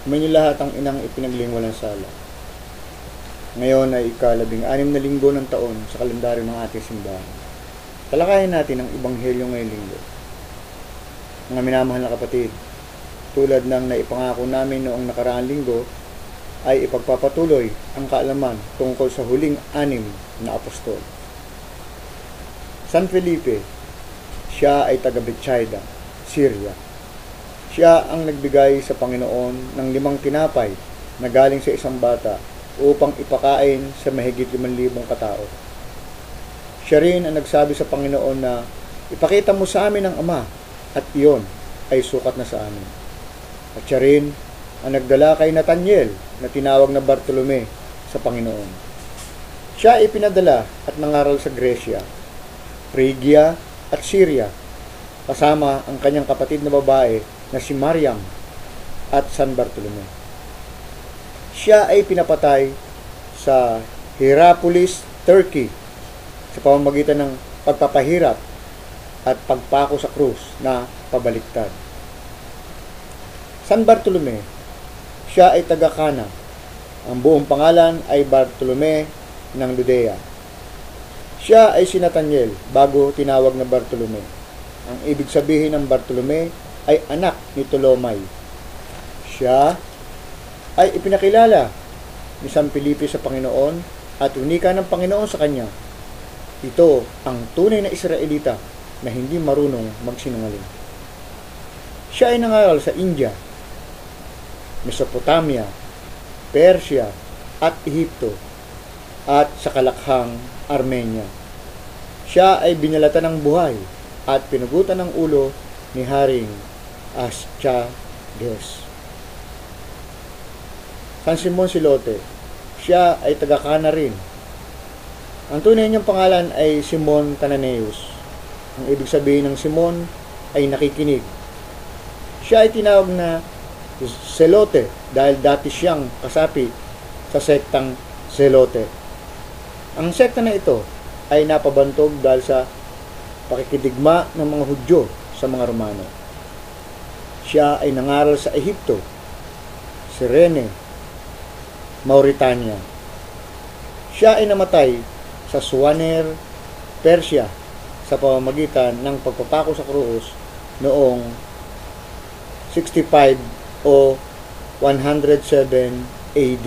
May lahat ang inang ipinaglingwa ng sala. Ngayon ay ika-16 na linggo ng taon sa kalendaryo ng ating simbahan. Talakayin natin ang Ebanghelyo ngayong linggo. Mga minamahal na kapatid, tulad ng naipangako namin noong nakaraang linggo, ay ipagpapatuloy ang kaalaman tungkol sa huling 6 na apostol. San Felipe, siya ay taga Betsaida, Syria. Siya ang nagbigay sa Panginoon ng 5 tinapay na galing sa isang bata upang ipakain sa mahigit 5,000 katao. Siya rin ang nagsabi sa Panginoon na, "Ipakita mo sa amin ang Ama, at iyon ay sukat na sa amin." At siya rin ang nagdala kay Nathaniel na tinawag na Bartolome sa Panginoon. Siya ay pinadala at nangaral sa Gresya, Phrygia at Syria, kasama ang kanyang kapatid na babae na si Mariam at San Bartolome. Siya ay pinapatay sa Hierapolis, Turkey, sa pamamagitan ng pagpapahirap at pagpako sa krus na pabaliktad. San Bartolome, siya ay taga Cana. Ang buong pangalan ay Bartolome ng Judea. Siya ay si Nathaniel bago tinawag na Bartolome. Ang ibig sabihin ng Bartolome ay anak ni Tolomay. Siya ay ipinakilala ni San Felipe sa Panginoon at unika ng Panginoon sa kanya. Ito ang tunay na Israelita na hindi marunong magsinungaling. Siya ay nangaral sa India, Mesopotamia, Persia at Ehipto at sa kalakhang Armenia. Siya ay binalatan ng buhay at pinugutan ng ulo ni Haring Astyages. San Simon Silote, siya ay taga Cana rin. Ang tunay niyang pangalan ay Simon Cananeus. Ang ibig sabihin ng Simon ay nakikinig. Siya ay tinawag na Zelote dahil dati siyang kasapi sa sektang Zelote. Ang sekta na ito ay napabantog dahil sa pakikidigma ng mga Hudyo sa mga Romano. Siya ay nangaral sa Ehipto, Cyrene, Mauritania. Siya ay namatay sa Suaner, Persia sa pamamagitan ng pagpapako sa krus noong 65 o 107 AD.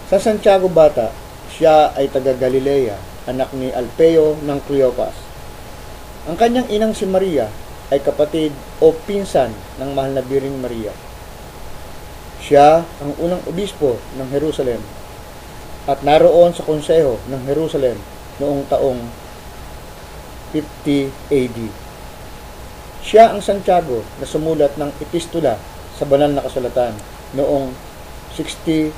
Sa Santiago bata, siya ay taga Galilea, anak ni Alpeo ng Cleopas. Ang kanyang inang si Maria ay kapatid o pinsan ng mahal na Biring Maria. Siya ang unang obispo ng Jerusalem at naroon sa konseho ng Jerusalem noong taong 50 AD. Siya ang Santiago na sumulat ng epistola sa banal na kasulatan noong 60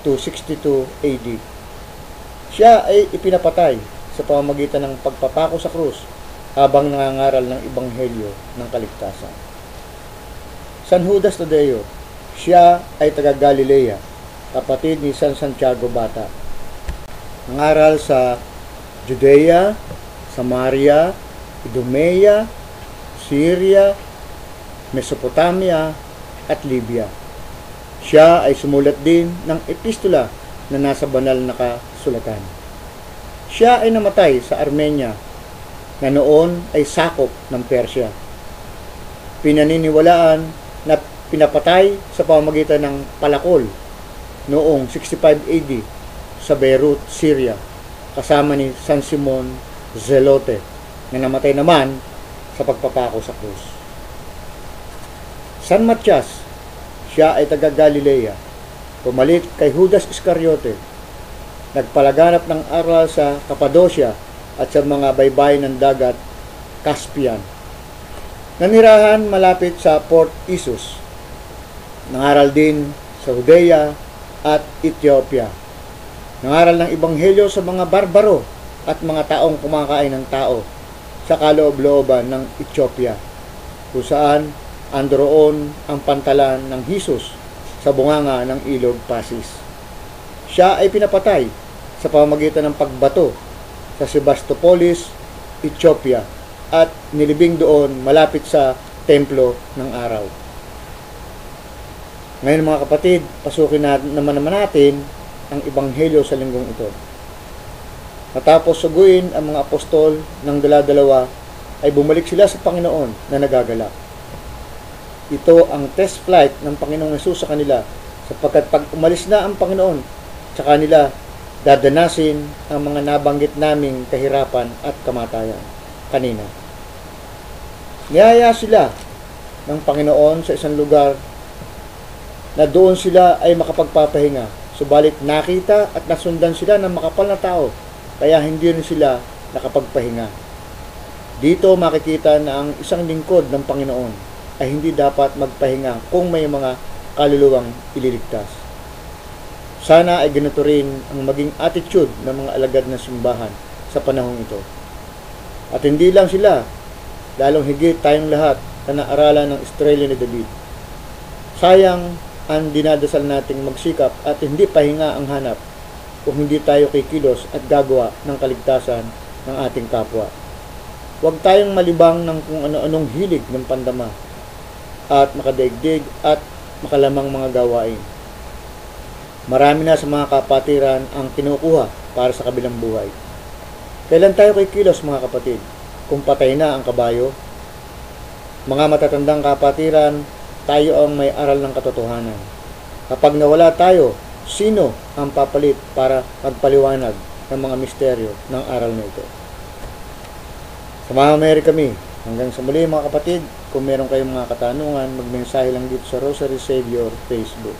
to 62 AD. Siya ay ipinapatay sa pamamagitan ng pagpapako sa krus habang nangangaral ng Ebanghelyo ng kaligtasan. San Judas Tadeo, siya ay taga Galilea, kapatid ni San Santiago bata. Nangaral sa Judea, Samaria, Idumea, Syria, Mesopotamia at Libya. Siya ay sumulat din ng epistola na nasa banal na kasulatan. Siya ay namatay sa Armenia na noon ay sakop ng Persia. Pinaniniwalaan na pinapatay sa pamamagitan ng palakol noong 65 AD sa Beirut, Syria, kasama ni San Simon Zelote na namatay naman sa pagpapako sa krus. San Matias, siya ay taga Galilea, pumalit kay Judas Iscariote, nagpalaganap ng aral sa Cappadocia at sa mga baybayin ng dagat Caspian. Nanirahan malapit sa Port Isus. Nangaral din sa Judea at Ethiopia. Nangaral ng Ebanghelyo sa mga barbaro at mga taong kumakain ng tao sa kaloob-looban ng Ethiopia, kung saan androon ang pantalan ng Jesus sa bunganga ng ilog Pasis. Siya ay pinapatay sa pamamagitan ng pagbato sa Sebastopolis, Ethiopia, at nilibing doon malapit sa Templo ng Araw. Ngayon mga kapatid, pasukin naman natin ang ebanghelyo sa linggong ito. Matapos suguin ang mga apostol ng dala-dalawa, ay bumalik sila sa Panginoon na nagagalak. Ito ang test flight ng Panginoong Hesus sa kanila, sapagkat pag umalis na ang Panginoon sa kanila, dadanasin ang mga nabanggit naming kahirapan at kamatayan kanina. Niyaya sila ng Panginoon sa isang lugar na doon sila ay makapagpapahinga. Subalit nakita at nasundan sila ng makapal na tao, kaya hindi rin sila nakapagpahinga. Dito makikita na ang isang lingkod ng Panginoon ay hindi dapat magpahinga kung may mga kaluluwang ililigtas. Sana ay ganito rin ang maging attitude ng mga alagad ng simbahan sa panahong ito. At hindi lang sila, lalong higit tayong lahat na naaralan ng Estrella ni David. Sayang ang dinadasal nating magsikap at hindi pahinga ang hanap kung hindi tayo kikilos at gagawa ng kaligtasan ng ating kapwa. Huwag tayong malibang ng kung ano-anong hilig ng pandama at makadaigdig at makalamang mga gawain. Marami na sa mga kapatiran ang kinukuha para sa kabilang buhay. Kailan tayo kikilos mga kapatid? Kung patay na ang kabayo? Mga matatandang kapatiran, tayo ang may aral ng katotohanan. Kapag nawala tayo, sino ang papalit para magpaliwanag ng mga misteryo ng aral na ito? Samahan kami. Hanggang sa muli mga kapatid, kung meron kayong mga katanungan, magmensahe lang dito sa Rosary Savior Facebook.